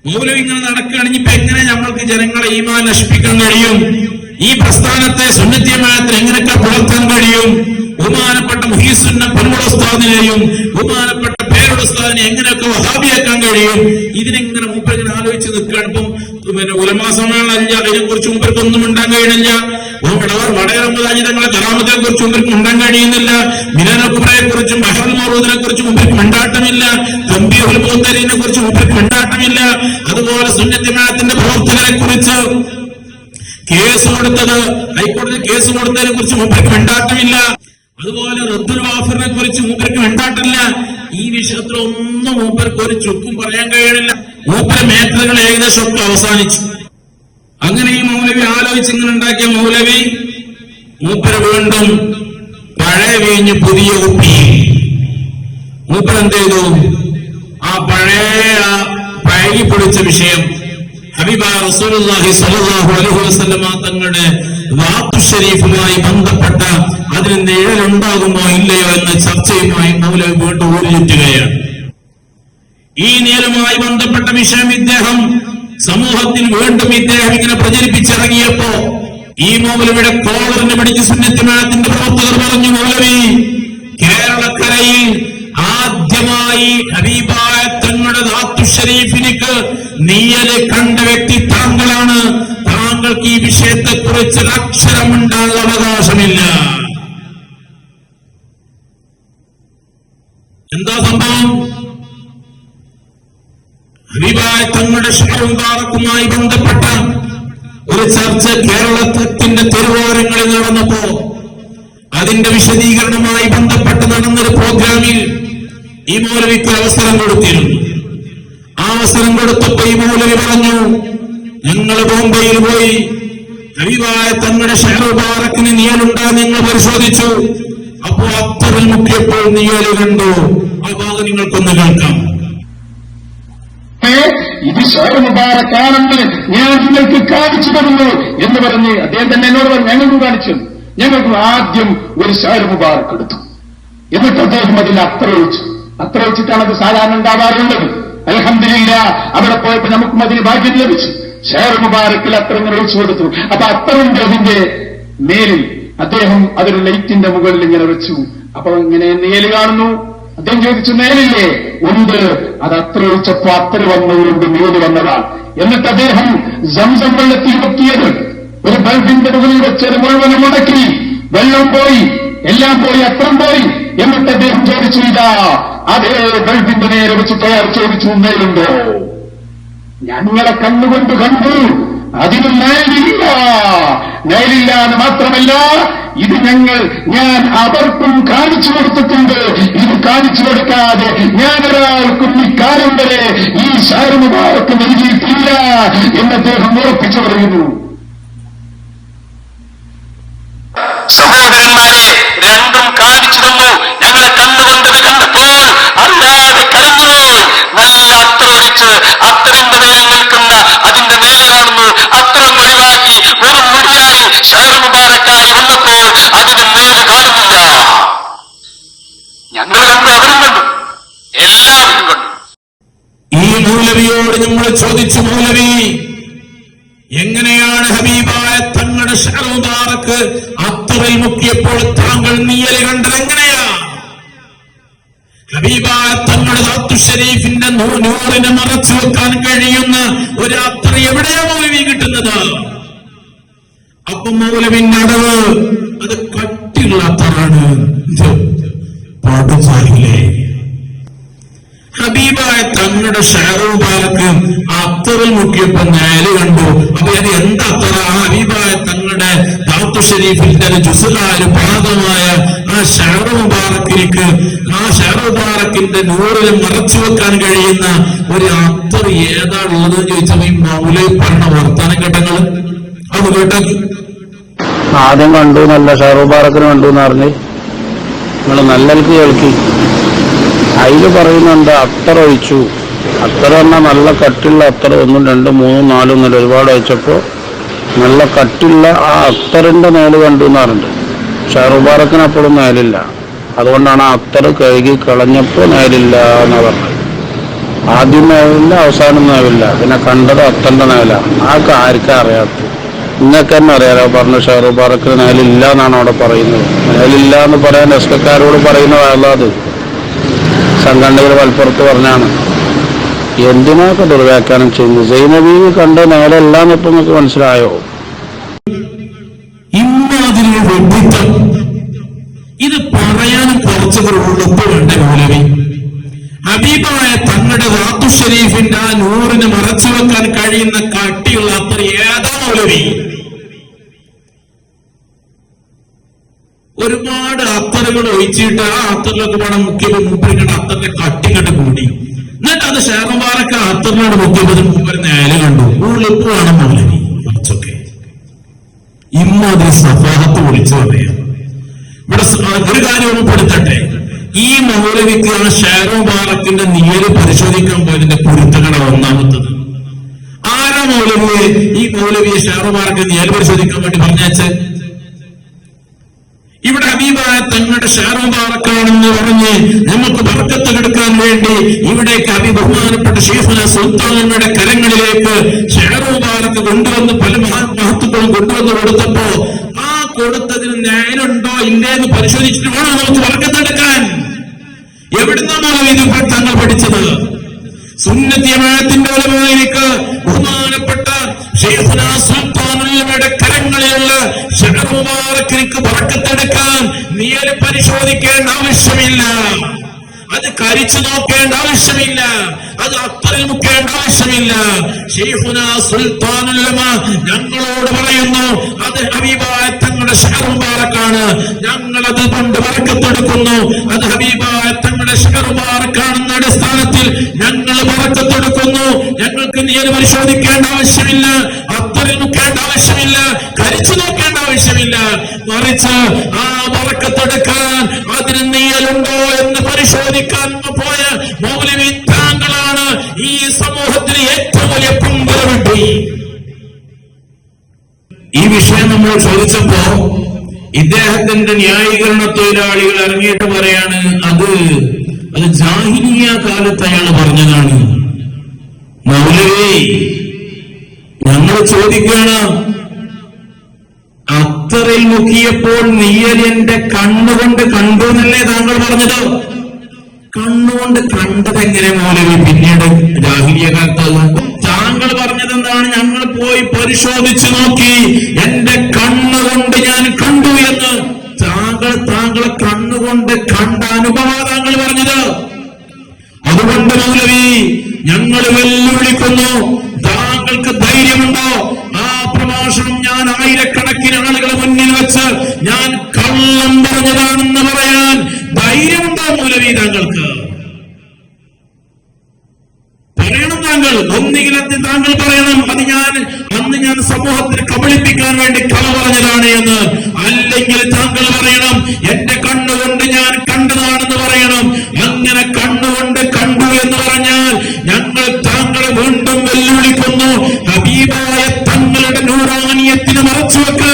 മൗലവി ഇങ്ങനെ നടക്കുകയാണെങ്കിൽ ഇപ്പൊ എങ്ങനെ നമ്മൾക്ക് ജനങ്ങളെ ഈമാൻ നശിപ്പിക്കാൻ കഴിയും? ഈ പ്രസ്ഥാനത്തെ സുന്നത്തി ജമാഅത്തിന് എങ്ങനെയൊക്കെ പുലർത്താൻ കഴിയും? ബഹുമാനപ്പെട്ട മുഹീസുന്ന പെരുമുള ഉസ്താദിനെയും ബഹുമാനപ്പെട്ട പേരുടെ ഉസ്താദിനെ എങ്ങനെയൊക്കെ വഹാബിയാക്കാൻ കഴിയും? ഇതിനെങ്ങനെ മൂപ്പരിങ്ങനെ ആലോചിച്ച് നിൽക്കുകയാണ്. ഇപ്പം പിന്നെ ഉലമാ സമ്മേളനമില്ല, അതിനെക്കുറിച്ച് മൂപ്പർക്ക് ഒന്നും ഉണ്ടാൻ കഴിയണില്ല. വടകരമുദാജിതങ്ങളെ കറാമത്തിനെ കുറിച്ച് മുമ്പർക്ക് ഉണ്ടാൻ കഴിയുന്നില്ല. മിനാനക്കുബറയെ കുറിച്ചും ബഹറുൽ മൗറൂദിനെ കുറിച്ചും മുമ്പർക്ക് മിണ്ടാട്ടമില്ല. തംബീഹുൽ മുൻകരീനെ കുറിച്ച് മുമ്പർക്ക് മിണ്ടാട്ടമില്ല. അതുപോലെ സുന്നത്ത് ജമാഅത്തിന്റെ പ്രവർത്തകരെ കുറിച്ച് കേസ് കൊടുത്തത്, ഹൈക്കോടതി കേസ് കൊടുത്തതിനെ കുറിച്ച് മൂപ്പർക്ക് മിണ്ടാട്ടമില്ല. അതുപോലെ റദ്ദുൽ വാഫറിനെ കുറിച്ച് മൂപ്പർക്ക് മിണ്ടാട്ടില്ല. ഈ വിഷയത്തിൽ ഒന്നും മൂപ്പർക്ക് ഒരു ചുക്കും പറയാൻ കഴിയണില്ല. മൂപ്പര മേഖലകൾ ഏകദേശം ഒക്കെ അവസാനിച്ചു. അങ്ങനെ ഈ മൗലവി ആലോചിച്ച് ഇങ്ങനെ ഉണ്ടാക്കിയ മൗലവി മൂപ്പര വീണ്ടും പഴയ വീഞ്ഞ് പുതിയ കുപ്പി. മൂപ്പരെന്ത് ചെയ്തു? ആ പഴകി പൊളിച്ച വിഷയം ഹബീബായ റസൂലുള്ളാഹി സ്വല്ലല്ലാഹു അലൈഹി വസല്ലമ തങ്ങളുടെ ദാത്തു ശരീഫുമായി ബന്ധപ്പെട്ട അതിന് നിഴലുണ്ടാകുമോ ഇല്ലയോ എന്ന ചർച്ചയുമായി മൗലവി വീണ്ടും ഊരിലെത്തുകയാണ്. ഈ നിഴലുമായി ബന്ധപ്പെട്ട വിഷയം ഇദ്ദേഹം സമൂഹത്തിൽ വീണ്ടും ഇദ്ദേഹം ഇങ്ങനെ പ്രചരിപ്പിച്ചിറങ്ങിയപ്പോ ഈ മൗലവിയുടെ കോളറിനെ പിടിച്ച് സുന്നത്ത് ജമാഅത്തിന്റെ പ്രവർത്തകർ പറഞ്ഞു, മൗലവി, കേരളക്കരയിൽ ആദ്യമായി ഹബീബായ തങ്ങളുടെ ദാത്തു ശരീഫിനിക്ക് നിഴല് കണ്ട വ്യക്തി താങ്കളാണ്. താങ്കൾക്ക് ഈ വിഷയത്തെക്കുറിച്ച് അക്ഷരമുണ്ടാകാൻ അവകാശമില്ല. എന്താ സംഭവം? ഹബീബായ തങ്ങളുടെ മുബാറക്കുമായി ബന്ധപ്പെട്ട ഒരു ചർച്ച കേരളത്തിന്റെ തെരുവോരങ്ങളിൽ നടന്നപ്പോ അതിന്റെ വിശദീകരണവുമായി ബന്ധപ്പെട്ട് നടന്നൊരു പ്രോഗ്രാമിൽ ഈ മൗലവിക്ക് അവസരം കൊടുത്തിരുന്നു. ആ അവസരം കൊടുത്തപ്പോ ഈ മൗലവി പറഞ്ഞു, ഞങ്ങൾ ബോംബെയിൽ പോയി ഹബീബായ തങ്ങളുടെ മുബാറക്കിന് നിഴലുണ്ടാ ഞങ്ങൾ പരിശോധിച്ചു. അപ്പോ അത്തറിൽ മുക്കിയപ്പോൾ നിഴല് കണ്ടു. ആ ഭാഗം നിങ്ങൾക്കൊന്ന് കേൾക്കാം. ഇത് ഷഹർ മുബാറക്കാണെന്ന് ഞാൻ നിങ്ങൾക്ക് കാണിച്ചു തരുന്നു എന്ന് പറഞ്ഞ് അദ്ദേഹം തന്നെ എന്നോട് പറഞ്ഞു, ഞങ്ങൾക്ക് കാണിച്ചു. ഞങ്ങൾക്ക് ആദ്യം ഒരു ഷഹർ മുബാറക്ക് എടുത്തു. എന്നിട്ട് അദ്ദേഹം അതിൽ അത്ര ഒഴിച്ചിട്ടാണ് അത് സാധാരണ ഉണ്ടാവാറുള്ളത്. അൽഹംദുലില്ലാഹ് അവിടെ പോയപ്പോൾ നമുക്കും അതിന് ഭാഗ്യം ലഭിച്ചു. ഷഹർ മുബാറക്കിൽ അത്ര ഇങ്ങനെ ഒഴിച്ചു കൊടുത്തു. അപ്പൊ അത്തറിന്റെ അതിന്റെ മേലിൽ അദ്ദേഹം അതൊരു ലൈറ്റിന്റെ മുകളിൽ ഇങ്ങനെ വെച്ചു. അപ്പൊ ഇങ്ങനെ നേല് കാണുന്നു. അദ്ദേഹം ചോദിച്ചു, നേലില്ലേ? ഉണ്ട്. അത് അത്ര ഒഴിച്ചപ്പോ അത്ര വന്നവരുണ്ട്, നേല് വന്നതാണ്. എന്നിട്ട് അദ്ദേഹം സംസം വെള്ളത്തിൽ മുക്കിയത് ഒരു ബൾബിന്റെ മുകളിൽ വെച്ചത് മുഴുവനും മുടക്കി. വെള്ളം പോയി, എല്ലാം പോയി, അത്രം പോയി. എന്നിട്ട് അദ്ദേഹം ചോദിച്ചു, ഇതാ അതേ ബൾബിന്റെ നേരെ വെച്ചിട്ട് അയാൾ ചോദിച്ചു, നേലുണ്ടോ? ഞങ്ങളെ കണ്ണുകൊണ്ട് കണ്ടു, അതിന് നേലില്ല. നേലില്ല എന്ന് മാത്രമല്ല, ഇത് ഞാൻ അവർക്കും കാണിച്ചു കൊടുത്തിട്ടുണ്ട്. ഇത് കാണിച്ചു കൊടുക്കാതെ ഞാൻ ഒരാൾക്കും ഈ കാലം വരെ ഈ ഷഹർ മുബാറക്ക് നൽകിയിട്ടില്ല എന്ന് അദ്ദേഹം ഉറപ്പിച്ചു പറയുന്നു. സഹോദരന്മാരെ, രണ്ടും കാണിച്ചു തന്നു. ഞങ്ങളെ കണ്ണുകൊണ്ടത് കണ്ടപ്പോൾ അറിയാതെ കരഞ്ഞുപോയി. നല്ല അത്രയൊഴിച്ച് അത്തറിന്റെ മേലിൽ നിൽക്കുന്ന അതിന്റെ നേരെ കാണുന്നു. അത്തരം ഒഴിവാക്കി വെറും മുടിയായി ഷഹർ മുബാറക്കായി വന്നപ്പോൾ അതിന് നേര് കാണുന്നില്ല. ഞങ്ങൾ കണ്ടു, അവരും കണ്ടു, എല്ലാവരും കണ്ടു. ഈ മൗലവിയോട് നമ്മൾ ചോദിച്ചു, മൗലവി, എങ്ങനെയാണ് ഹബീബായ തങ്ങളുടെ ഷഹർ മുബാറക്ക് അത്തറിൽ മുക്കിയപ്പോൾ താങ്കൾ നിഴല് കണ്ടത്? എങ്ങനെയാ? ഹബീബായ തങ്ങളുടെ ദാത്തു ശരീഫിന്റെ നൂറിനെ മറച്ചു വെക്കാൻ കഴിയുന്ന ഒരു അത്തർ എവിടെയാ മൗലവി കിട്ടുന്നത്? അപ്പൊ മൗലവിന്റെ അടവ് അത് കട്ടിയുള്ള അത്തറാണ്. പാട്ടുചാരില്ലേ? ഹബീബായ തങ്ങളുടെ ഷഹർ മുബാറക്ക് അത്തറിൽ മുക്കിയപ്പോ നേല് കണ്ടു. അപ്പൊ അത് എന്താ അത്തറ? ഹബീബായ തങ്ങളുടെ ദാത്തു ശരീഫിന്റെ ജുസ്ആയ ഭാഗമായ ആ ഷഹർ മുബാറക്കിലേക്ക്, ആ ഷഹർ മുബാറക്കിന്റെ നൂറിൽ മറച്ചു വെക്കാൻ കഴിയുന്ന ഒരു അത്തർ ഏതാണുള്ളത് ചോദിച്ചപ്പോ ഈ മൗലവി പറഞ്ഞ വർത്താനം കേട്ടങ്ങള് അത് കേട്ടോ. ആദ്യം കണ്ടു, നല്ല ഷഹർ മുബാറക്കിന് കണ്ടു എന്ന് പറഞ്ഞ് നിങ്ങൾ നല്ലൽക്ക് കേൾക്കി. അതിൽ പറയുന്നുണ്ട് അത്തർ ഒഴിച്ചു. അത്തർ പറഞ്ഞാൽ നല്ല കട്ടിയുള്ള അത്തർ 1, 2, 3, 4 എന്നല്ല ഒരുപാട് ഒഴിച്ചപ്പോ നല്ല കട്ടിയുള്ള ആ അത്തറിന്റെ നേല് കണ്ടു എന്ന് പറഞ്ഞിട്ടുണ്ട്. ഷഹർ മുബാറക്കിന് അപ്പോഴും നേലില്ല. അതുകൊണ്ടാണ് ആ അത്തർ കഴുകി കളഞ്ഞപ്പോ നേലില്ല എന്നാ പറഞ്ഞത്. ആദ്യം നേവില്ല, അവസാനം നേവില്ല, പിന്നെ കണ്ടത് അത്തന്റെ നേല. ആ ആർക്കും അറിയാത്ത ഇന്നൊക്കെ തന്നെ അറിയാലോ. പറഞ്ഞ ഷെഹർ മുബാറക്കിന് നേലില്ല എന്നാണ് അവിടെ പറയുന്നത്. നേലില്ല എന്ന് പറയാൻ എസ്കക്കാരോട് പറയുന്ന വേളാത് സംഘടനകൾ മലപ്പുറത്ത് പറഞ്ഞാണ്. എന്തിനൊക്കെ ദുർവ്യാഖ്യാനം ചെയ്യുന്നു? സൈനബി കണ്ട നേലല്ല എന്നിട്ട് നമുക്ക് മനസ്സിലായോ? ഇമ്മാതിരി വെഡിത്തം ഇത് പറയാനും കുറച്ചൊക്കെ ഉള്ളപ്പ് വേണ്ട മൗലവി. ഹബീബായ തങ്ങളുടെ റാത്തു ഷരീഫിന്റെ ആ നൂറിന് മറച്ചു വെക്കാൻ കഴിയുന്ന കട്ടിയുള്ള അത്ര ഏതാ മൗലവി? ഒരുപാട് അത്തറുകൾ ഒഴിച്ചിട്ട് ആ അത്തറിലൊക്കെ വേണം മുക്കിയപ്പോൾ മുമ്പിൽ അത്തറിന്റെ കട്ടി കണ്ട് കൂടി. എന്നിട്ട് അത് ഷെഹർ മുബാറക്ക് അത്തറിനോട് മുക്കിയപ്പോൾ മുമ്പിൽ നേല കണ്ടു. ഉള്ളിപ്പ് വേണം മൗലവി കുറച്ചൊക്കെ. ഇമ്മാതിരി സഫാഹത്ത് വിളിച്ചു പറയാം. ഇവിടെ ഒരു കാര്യം ഓർമ്മപ്പെടുത്തട്ടെ, ഈ മൗലവിക്ക് ആ ഷെഹർ മുബാറക്കിന്റെ നിയല് പരിശോധിക്കാൻ പോയതിന്റെ പൊരുത്തകട ഒന്നാമത്തത്. ആരാ മൗലവിയെ ഈ മൗലവിയെ ഷെഹർ മുബാറക്ക് നിയല് പരിശോധിക്കാൻ വേണ്ടി പറഞ്ഞേച്ച്? ഇവിടെ ഹബീബായ തങ്ങളുടെ ഷെഹർ മുബാറക്കാണെന്ന് പറഞ്ഞ് നമുക്ക് ബർക്കത്ത് കൊടുക്കാൻ വേണ്ടി ഇവിടേക്ക് ബഹുമാനപ്പെട്ട ശൈഖുനാ സുൽത്താനുകളുടെ കരങ്ങളിലേക്ക് ഷെഹർ മുബാറക്ക് കൊണ്ടുവന്ന് പല മഹത്തുക്കളും കൊണ്ടുവന്ന് കൊടുത്തപ്പോ ആ കൊടുത്തതിന് ന്യായമുണ്ടോ ഇല്ലേന്ന് പരിശോധിച്ചിട്ട് വേണം നമുക്ക് ബർക്കത്തെടുക്കാൻ. എവിടുന്ന മൗലവി ഇത് തങ്ങൾ പഠിച്ചത്? സുന്നത്തി ജമാഅത്തിന്റെ ഉലമായിലേക്ക് ബഹുമാനപ്പെട്ട ശൈഖുനാ സുൽത്താനുകളുടെ കരങ്ങളിലുള്ള ഷെഹർ മുബാറക്കിന് ബർക്കത്തെടുക്കാൻ നിയല് പരിശോധിക്കേണ്ട ആവശ്യമില്ല, അത് കരിച്ചു നോക്കേണ്ട ആവശ്യമില്ല, അത് അത്തറിൽ മുക്കേണ്ട ആവശ്യമില്ല. ശൈഖുനാ സുൽത്താനുൽ ഉലമ ഞങ്ങളോട് പറയുന്നു, അത് ഹബീബായ തങ്ങളുടെ ഷെഹർ മുബാറക്കാണ്, ഞങ്ങൾ അത് കൊണ്ട് ബർക്കത്തെടുക്കുന്നു. അത് ഹബീബായ തങ്ങളുടെ ഷെഹർ മുബാറക്കാണെന്ന അടിസ്ഥാനത്തിൽ ഞങ്ങൾ ബർക്കത്തെടുക്കുന്നു. ഞങ്ങൾക്ക് നിയല് പരിശോധിക്കേണ്ട ആവശ്യമില്ല, അത്തറിൽ മുക്കേണ്ട ആവശ്യമില്ല, കരിച്ചു നോക്കേണ്ട ആവശ്യമില്ല. മറിച്ച് ആ ബർക്കത്തെടുക്കാൻ അതിന് നിയലുണ്ടോ എന്ന് പരിശോധിക്കാൻ പോയ മൗലവി താങ്കളാണ് ഈ സമൂഹത്തിന് ഏറ്റവും വലിയ പങ്കുവി. ഈ വിഷയം നമ്മൾ ചോദിച്ചപ്പോ ഇദ്ദേഹത്തിന്റെ ന്യായീകരണ തൊഴിലാളികൾ ഇറങ്ങിയിട്ട് പറയാണ് അത് ജാഹിലിയ്യ കാലത്ത് അയാൾ പറഞ്ഞതാണ്. മൗലവി ഞങ്ങൾ ചോദിക്കുകയാണ്, അത്തറിൽ മുക്കിയപ്പോൾ നീയൽ എന്റെ കണ്ണുകൊണ്ട് കണ്ടു എന്നല്ലേ താങ്കൾ പറഞ്ഞത്? കണ്ണുകൊണ്ട് കണ്ടതെങ്ങനെ മൗലവി പിന്നീട് ജാഹിലിയ്യ കാലത്ത്? താങ്കൾ പറഞ്ഞത് എന്താണ്? ഞങ്ങൾ പോയി പരിശോധിച്ചു നോക്കി, എന്റെ കണ്ണുകൊണ്ട് ഞാൻ കണ്ടു എന്ന്. താങ്കളെ കണ്ണുകൊണ്ട് കണ്ട അനുഭവം താങ്കൾ പറഞ്ഞത്. അതുകൊണ്ട് മൗലവി ഞങ്ങൾ വെല്ലുവിളിക്കുന്നു, താങ്കൾക്ക് ധൈര്യമുണ്ടോ ആ പ്രഭാഷണം ഞാൻ ആയിരക്കണക്കിന് ആളുകളെ മുന്നിൽ വെച്ച് ഞാൻ കള്ളം പറഞ്ഞതാണെന്ന് പറയാൻ ധൈര്യമുണ്ടോ മൗലവി താങ്കൾക്ക്? പറയണം താങ്കൾ. ഒന്നുകിൽ താങ്കൾ പറയണം അത് അന്ന് ഞാൻ സമൂഹത്തിന് കബളിപ്പിക്കാൻ വേണ്ടി കള പറഞ്ഞതാണ് എന്ന്. അല്ലെങ്കിൽ താങ്കൾ പറയണം എന്റെ കണ്ണുകൊണ്ട് ഞാൻ കണ്ടതാണെന്ന് പറയണം. അങ്ങനെ കണ്ണുകൊണ്ട് കണ്ടു എന്ന് പറഞ്ഞാൽ ഞങ്ങൾ താങ്കളെ വീണ്ടും വെല്ലുവിളിക്കുന്നു. ഹബീബായ തങ്ങളുടെ നൂറാനിയത്തിന് മറച്ചുവെക്കാൻ